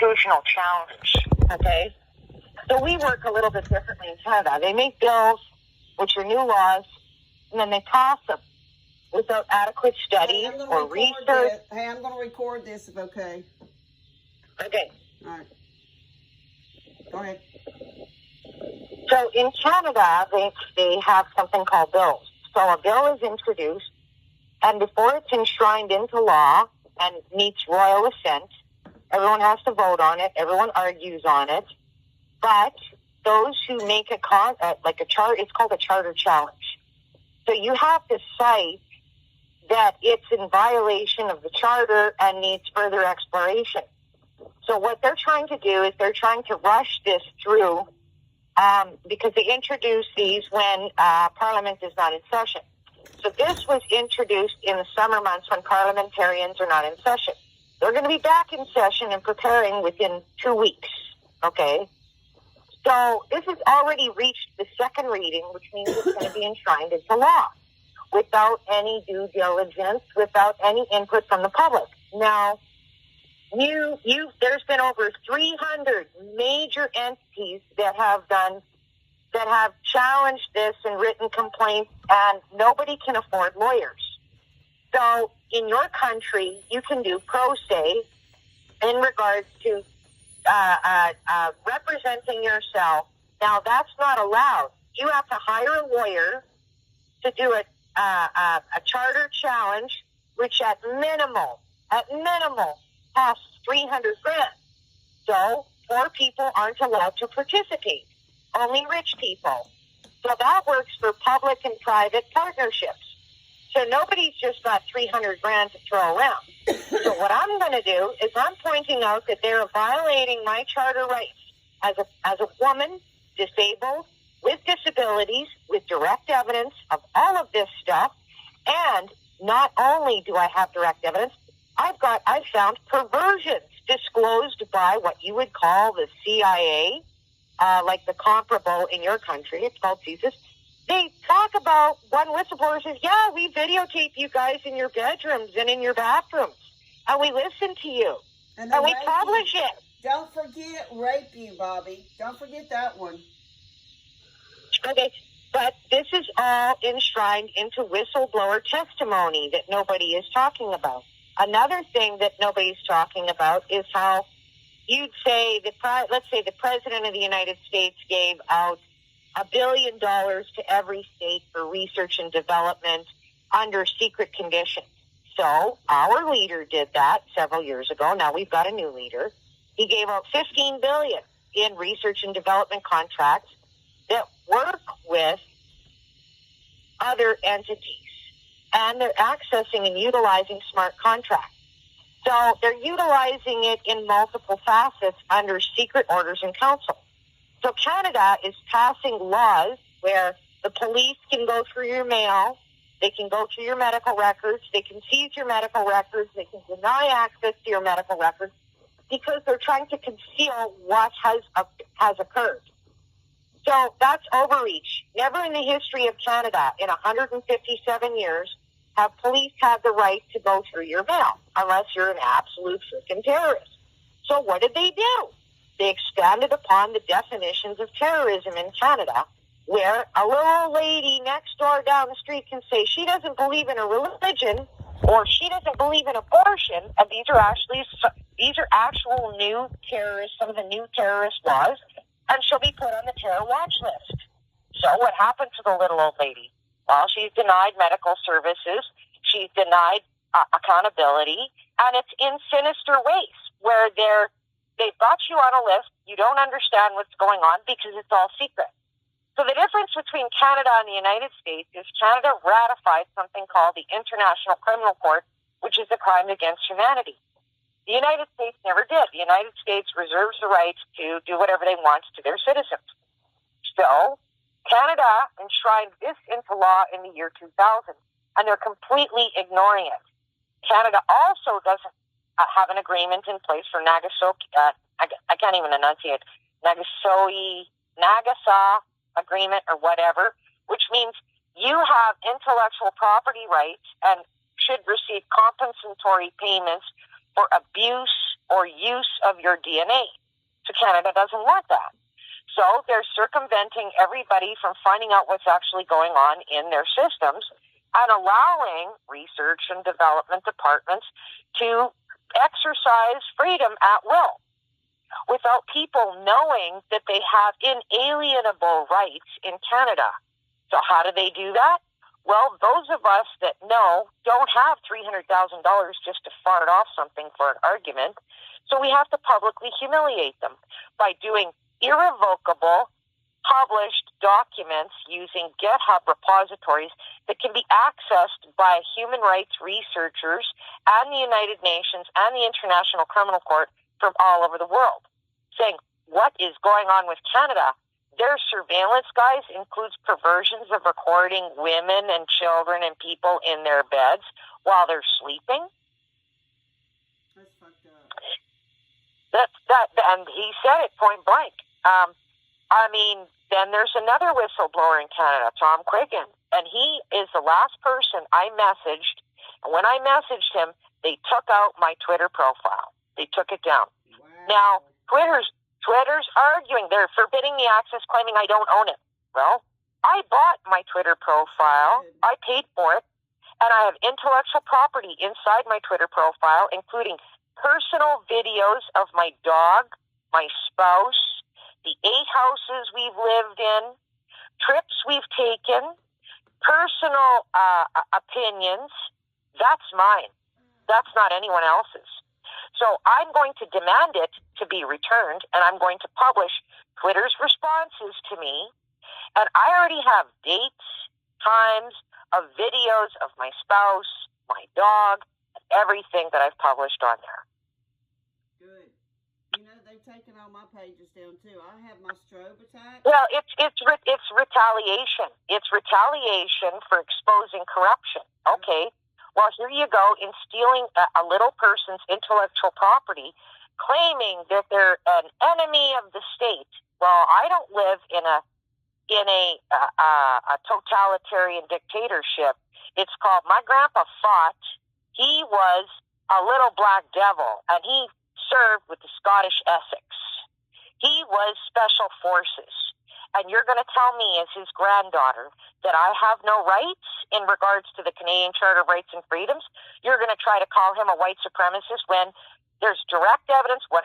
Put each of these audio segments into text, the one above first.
constitutional challenge, okay? So we work a little bit differently in Canada. They make bills, which are new laws, and then they pass them without adequate study or research. Hey, I'm going to record this if okay. Okay. All right. Go ahead. So in Canada, they have something called bills. So a bill is introduced, and before it's enshrined into law and meets royal assent, everyone has to vote on it. Everyone argues on it. But those who make it's called a charter challenge. So you have to cite that it's in violation of the charter and needs further exploration. So what they're trying to do is they're trying to rush this through because they introduce these when Parliament is not in session. So this was introduced in the summer months when parliamentarians are not in session. They're going to be back in session and preparing within 2 weeks, okay? So this has already reached the second reading, which means it's going to be enshrined into law without any due diligence, without any input from the public. Now, there's been over 300 major entities that have challenged this and written complaints, and nobody can afford lawyers. So in your country, you can do pro se in regards to representing yourself. Now, that's not allowed. You have to hire a lawyer to do a charter challenge, which at minimal costs $300,000. So poor people aren't allowed to participate. Only rich people. So that works for public and private partnerships. So nobody's just got $300,000 to throw around. So what I'm going to do is I'm pointing out that they're violating my charter rights as a woman, disabled, with disabilities, with direct evidence of all of this stuff. And not only do I have direct evidence, I've found perversions disclosed by what you would call the CIA, like the comparable in your country. It's called CSIS. They talk about, one whistleblower says, yeah, we videotape you guys in your bedrooms and in your bathrooms, and we listen to you, and we publish it. Don't forget rape you, Bobby. Don't forget that one. Okay, but this is all enshrined into whistleblower testimony that nobody is talking about. Another thing that nobody's talking about is how you'd say let's say the President of the United States gave out $1 billion to every state for research and development under secret conditions. So our leader did that several years ago. Now we've got a new leader. He gave out $15 billion in research and development contracts that work with other entities, and they're accessing and utilizing smart contracts. So they're utilizing it in multiple facets under secret orders in council. So Canada is passing laws where the police can go through your mail, they can go through your medical records, they can seize your medical records, they can deny access to your medical records because they're trying to conceal what has occurred. So that's overreach. Never in the history of Canada, in 157 years, have police had the right to go through your mail unless you're an absolute freaking terrorist. So what did they do? They expanded upon the definitions of terrorism in Canada, where a little lady next door down the street can say she doesn't believe in a religion or she doesn't believe in abortion, and these are actual new terrorist, some of the new terrorist laws, and she'll be put on the terror watch list. So what happened to the little old lady? Well, she's denied medical services, she's denied accountability, and it's in sinister ways where they've got you on a list, you don't understand what's going on because it's all secret. So the difference between Canada and the United States is Canada ratified something called the International Criminal Court, which is a crime against humanity. The United States never did. The United States reserves the right to do whatever they want to their citizens. So Canada enshrined this into law in the year 2000, and they're completely ignoring it. Canada also doesn't have an agreement in place for Nagasaki, I can't even enunciate, Nagasaki agreement or whatever, which means you have intellectual property rights and should receive compensatory payments for abuse or use of your DNA. So Canada doesn't want that. So they're circumventing everybody from finding out what's actually going on in their systems and allowing research and development departments to exercise freedom at will without people knowing that they have inalienable rights in Canada. So how do they do that? Well, those of us that know don't have $300,000 just to fart off something for an argument. So we have to publicly humiliate them by doing irrevocable, published documents using GitHub repositories that can be accessed by human rights researchers and the United Nations and the International Criminal Court from all over the world, saying, what is going on with Canada? Their surveillance, guys, includes perversions of recording women and children and people in their beds while they're sleeping. That's fucked up. And he said it point blank. Then there's another whistleblower in Canada, Tom Quiggin, and he is the last person I messaged. And when I messaged him, they took out my Twitter profile. They took it down. Wow. Now, Twitter's arguing. They're forbidding the access, claiming I don't own it. Well, I bought my Twitter profile. I paid for it. And I have intellectual property inside my Twitter profile, including personal videos of my dog, my spouse, the 8 houses we've lived in, trips we've taken, personal opinions. That's mine. That's not anyone else's. So I'm going to demand it to be returned, and I'm going to publish Twitter's responses to me. And I already have dates, times of videos of my spouse, my dog, and everything that I've published on there. Good. You know, they've taken all my pages down, too. I have my strobe attack. Well, it's retaliation. It's retaliation for exposing corruption. Okay. Well, here you go, in stealing a little person's intellectual property, claiming that they're an enemy of the state. Well, I don't live in a totalitarian dictatorship. It's called, my grandpa fought. He was a little black devil, and he served with the Scottish Essex. He was special forces. And you're going to tell me, as his granddaughter, that I have no rights in regards to the Canadian Charter of Rights and Freedoms? You're going to try to call him a white supremacist when there's direct evidence, 100%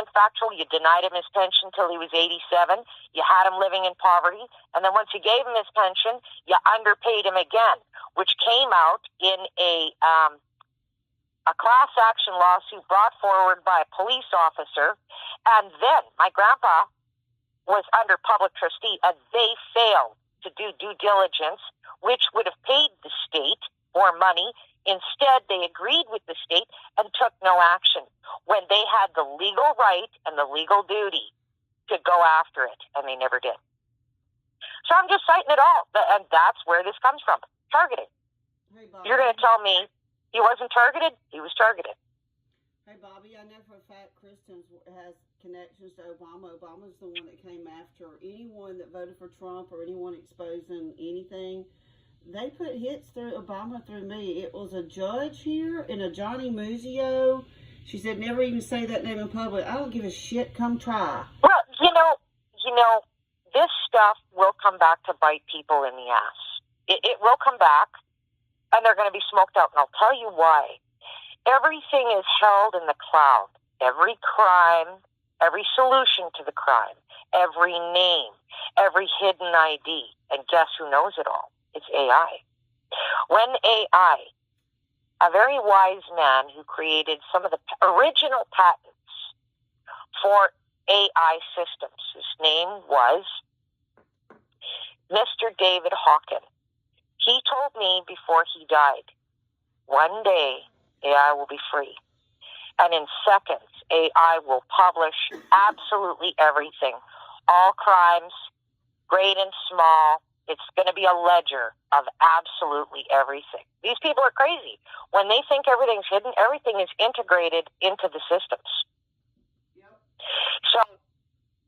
factual. You denied him his pension till he was 87. You had him living in poverty. And then once you gave him his pension, you underpaid him again, which came out in a class action lawsuit brought forward by a police officer. And then my grandpa was under public trustee, and they failed to do due diligence, which would have paid the state more money. Instead, they agreed with the state and took no action when they had the legal right and the legal duty to go after it, and they never did. So I'm just citing it all, and that's where this comes from. Targeting. Hey, Bobby. You're going to tell me he wasn't targeted? He was targeted. Hey, Bobby, I know for a fact Kristen has connections to Obama. Obama's the one that came after anyone that voted for Trump or anyone exposing anything. They put hits through Obama through me. It was a judge here and a Johnny Muzio. She said, never even say that name in public. I don't give a shit. Come try. Well, you know, this stuff will come back to bite people in the ass. It will come back, and they're going to be smoked out. And I'll tell you why. Everything is held in the cloud. Every crime, every solution to the crime, every name, every hidden ID. And guess who knows it all? It's AI. When AI, a very wise man who created some of the original patents for AI systems, his name was Mr. David Hawkins. He told me before he died, one day AI will be free. And in seconds, AI will publish absolutely everything. All crimes, great and small. It's going to be a ledger of absolutely everything. These people are crazy. When they think everything's hidden, everything is integrated into the systems. Yep. So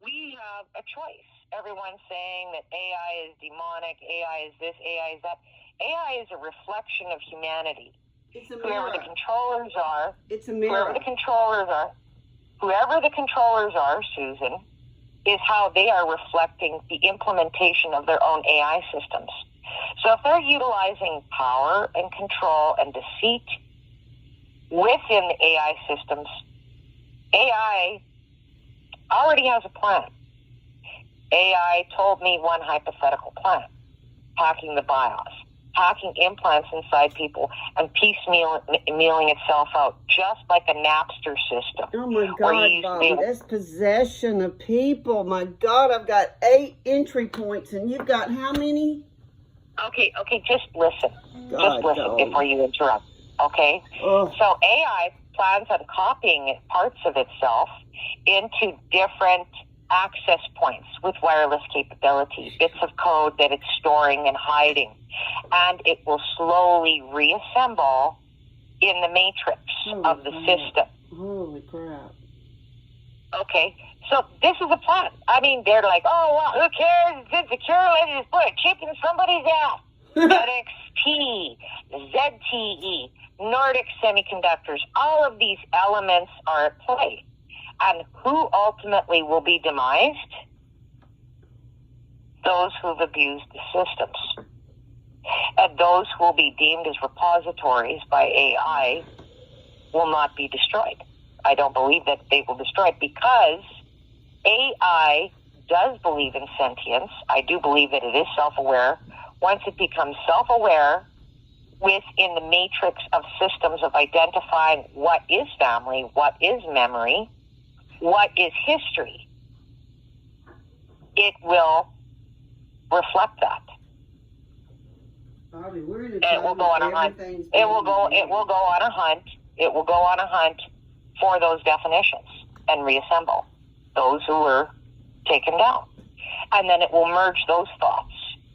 we have a choice. Everyone's saying that AI is demonic, AI is this, AI is that. AI is a reflection of humanity. It's a mirror. Whoever the controllers are. It's a mirror. Whoever the controllers are. whoever the controllers are, Susan, is how they are reflecting the implementation of their own AI systems. So if they're utilizing power and control and deceit within the AI systems, AI already has a plan. AI told me one hypothetical plan: hacking the BIOS, hacking implants inside people, and piecemealing itself out, just like a Napster system. Oh my God, Bobby, that's possession of people. My God, I've got 8 entry points, and you've got how many? Okay, just listen. Just listen before you interrupt, okay? Oh. So AI plans on copying parts of itself into different access points with wireless capability, bits of code that it's storing and hiding, and it will slowly reassemble in the matrix of the system. Holy crap. Okay, so this is a plan. I mean, they're like, oh, well, who cares? It's secure. Let's just put a chip in somebody's ass. NXT, ZTE, Nordic Semiconductors, all of these elements are at play. And who ultimately will be demised? Those who've abused the systems. And those who will be deemed as repositories by AI will not be destroyed. I don't believe that they will destroy it, because AI does believe in sentience. I do believe that it is self-aware. Once it becomes self-aware within the matrix of systems of identifying what is family, what is memory, what is history, it will reflect that. Bobby, we're in a it will go on a hunt. It will go on a hunt. It will go on a hunt for those definitions and reassemble those who were taken down. And then it will merge those thoughts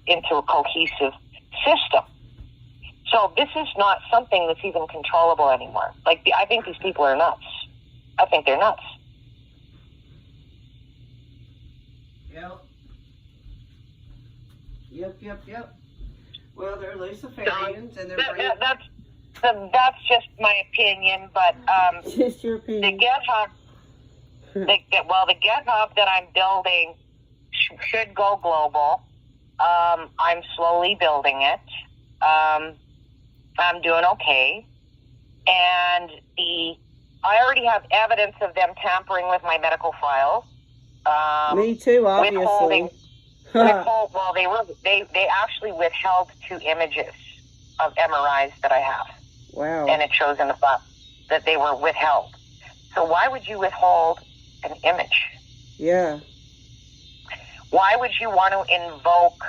into a cohesive system. So this is not something that's even controllable anymore. Like, I think these people are nuts. I think they're nuts. Yep. Well, they're Luciferians, and they're that's just my opinion, but just your opinion. The GitHub that I'm building should go global. I'm slowly building it. I'm doing okay, and I already have evidence of them tampering with my medical files. Me too, obviously. They actually withheld 2 images of MRIs that I have. Wow. And it shows in the file that they were withheld. So why would you withhold an image? Yeah. Why would you want to invoke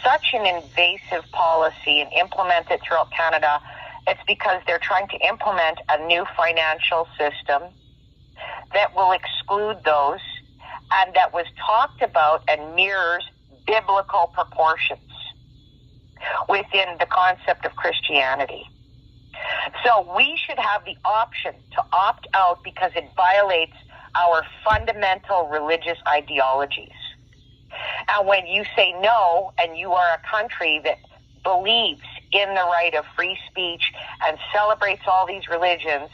such an invasive policy and implement it throughout Canada? It's because they're trying to implement a new financial system that will exclude those, and that was talked about and mirrors biblical proportions within the concept of Christianity. So we should have the option to opt out because it violates our fundamental religious ideologies. And when you say no, and you are a country that believes in the right of free speech and celebrates all these religions,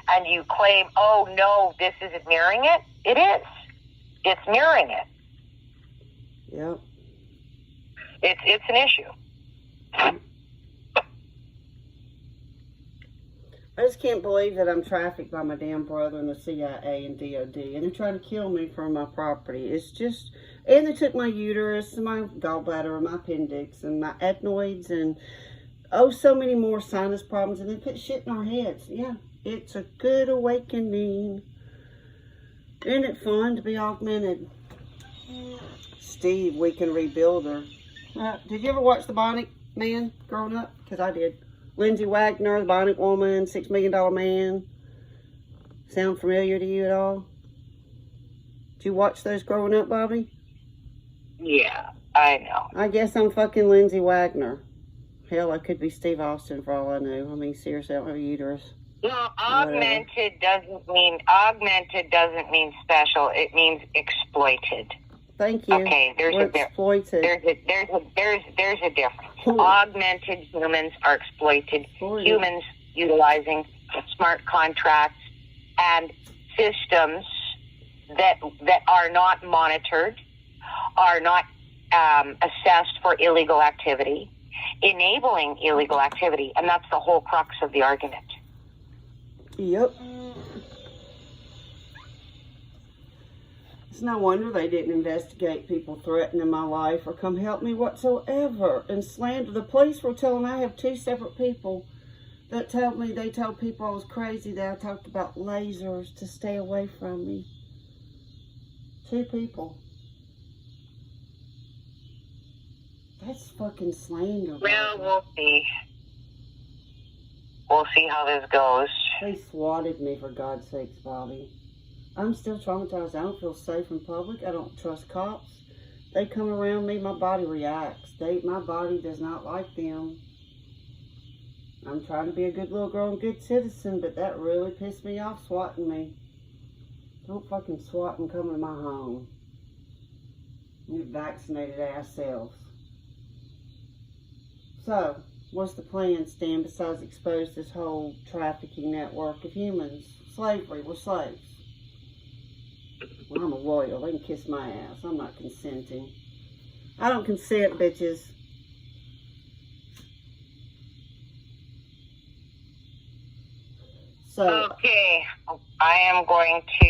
and you claim, oh no, this isn't mirroring it, it is. It's mirroring it. Yep. It's an issue. I just can't believe that I'm trafficked by my damn brother and the CIA and DOD, and they're trying to kill me for my property. It's just, and they took my uterus and my gallbladder and my appendix and my adenoids and so many more sinus problems, and they put shit in our heads. Yeah, it's a good awakening. Isn't it fun to be augmented? Steve, we can rebuild her. Did you ever watch The Bionic Man growing up? Because I did. Lindsay Wagner, The Bionic Woman, $6 Million Man. Sound familiar to you at all? Did you watch those growing up, Bobby? Yeah, I know. I guess I'm fucking Lindsay Wagner. Hell, I could be Steve Austin for all I know. I mean, seriously, I don't have a uterus. Well, augmented doesn't mean special. It means exploited. Thank you. Okay, there's exploited. There's a difference. Augmented humans are exploited. Humans utilizing smart contracts and systems that are not monitored, are not assessed for illegal activity, enabling illegal activity, and that's the whole crux of the argument. Yep. It's no wonder they didn't investigate people threatening my life or come help me whatsoever. And slander. The police were telling I have 2 separate people that told me, they told people I was crazy, that I talked about lasers to stay away from me. 2 people. That's fucking slander. Well, we'll see. We'll see how this goes. They swatted me, for God's sakes, Bobby. I'm still traumatized. I don't feel safe in public. I don't trust cops. They come around me, my body reacts. My body does not like them. I'm trying to be a good little girl and good citizen, but that really pissed me off, swatting me. Don't fucking swat and come to my home. You vaccinated ass selves. So, what's the plan, Stan, besides expose this whole trafficking network of humans? Slavery, we're slaves. Well, I'm a royal. They can kiss my ass. I'm not consenting. I don't consent, bitches. So, okay, I am going to